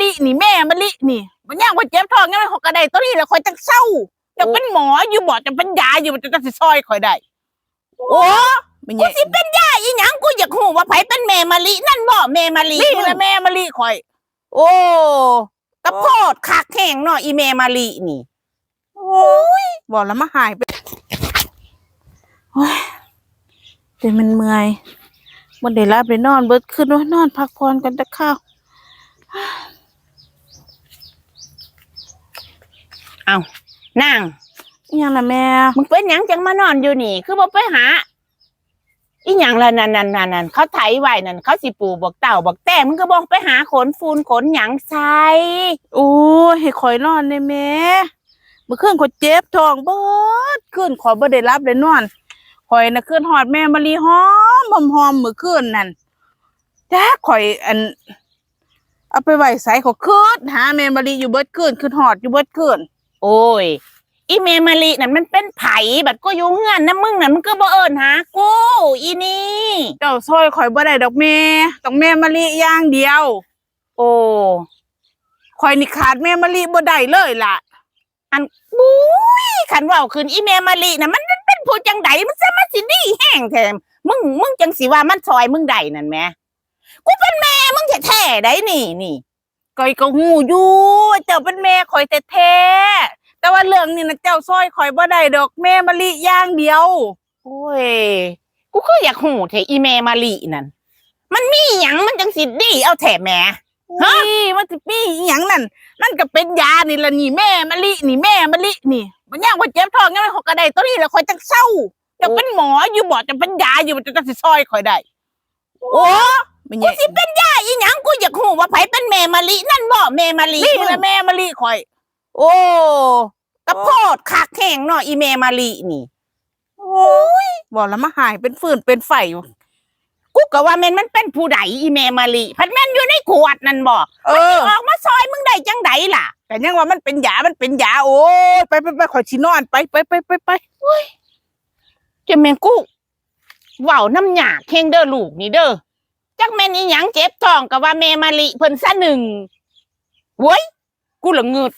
ลินี่แม่มะลินี่มันย่างว่าเจ็บท้องยังไม่ขอกระไดตัวนี้แหละคอยจังเศร้าจะเป็นหมออยู่บ่จะเป็นยาอยู่จะสิซอยคอยได้โอ้กูสิเป็นยาอีหยังกูอยากหูว่าไผเป็นแม่มะลินั่นบ่แม่มะลินี่แหละแม่มะลิคอยโอ้กระโพดคักแห้งเนาะอีแม่มะลินี่โอ้ยบอกแล้วมาหายไปโอ้ยแต่มันเมื่อยมันได้รับไปนอนเบิดขึ้นว่านอนพักผ่อนกันตะข้าวเอานั่งยังล่ะแม่มึงเป็นหยังจังมานอนอยู่นี่คือบ่ไปหาอีหยังล่ะนั่นเขาไถไว้นั่นเขาสิปลูกบอกเต่าบอกแต่มึงก็บอกไปหาขนฟูนขนหยังใส่โอ้ให้ข่อยนอนได้แม่เมื่อคืนข่อยเจ็บท้องเบิดคืนข่อยบ่ได้รับได้นอนข่อยน่ะคืนฮอดแม่มะลิหอมเมื่อคืนนั่นจ้าข่อยเอาไปไว้ใส่ข่อยคืนหาแม่มะลิอยู่เบิดคืนคืนฮอดอยู่เบิดคืนโอ้ยอีเมมาลีนั่นมันเป็นไผบัดก็อยู่เฮือนนะมึงนั่นมึงก็บ่เอิ้นหากูอีนี่เจ้าซอยข่อยบ่ได้ดอกแม่ต้องแม่มะลิอย่างเดียวโอ้ข่อยนี่ขาดแม่มะลิบ่ได้เลยล่ะอันบุ้ยคันเว้าขึ้นอีแม่มะลิน่ะมันเป็นผู้จังไดมันซะมันสิดีแห้งแท้มึงจังสิว่ามันซอยมึงได้นั่นแหมกูเป็นแม่มึงแท้ๆได้นี่ก้อยก็ฮู้อยู่เจ้าเป็นแม่ข่อยแท้ๆแต่ว่าเรื่องนี้นะเจ้าซอยข่อยบ่ได้ดอกแม่มะลิอย่างเดียวโอ้ยกูก็อยากหูแท้อีแม่มะลินั่นมันมีหยังมันจังสิดีเอาแท้แม่ฮะมันสิมีหยังนั่นก็เป็นยานี่ล่ะนี่แม่มะลินี่แม่มะลินี่มันย่างว่าเจ็บท้องยังไม่ขอกระไดตัวนี้แหละข่อยจังเศร้าจะเป็นหมออยู่บ่จะเป็นยาอยู่จะสิซอยข่อยได้โอ้กูสิเป็นยาอีหยังกูอยากหูว่าไผเป็นแม่มะลินั่นบ่แม่มะลินี่แหละแม่มะลิข่อยโอ้กระโพดคักแห้งเนาะอีเมมาลีนี่โอ้ยบอกแล้วมาหายเป็นฟืนเป็นไฟกูก็ว่ามันเป็นผู้ใดอีเมมาลีพัดแม่นอยู่ในขวดนั่นบอกออกมาซอยมึงได้จังไดล่ะแต่ยังว่ามันเป็นยาโอ้ยไปขอชินอนไปโอ้ยจะแม่งกูว่าวน้ำหยาเข่งเด้อลูกนี่เด้อจักแม่นอีหยังเจ็บท้องก็ว่าเมมาลีเพิ่นซะหนึ่งโว้ยกูละงึด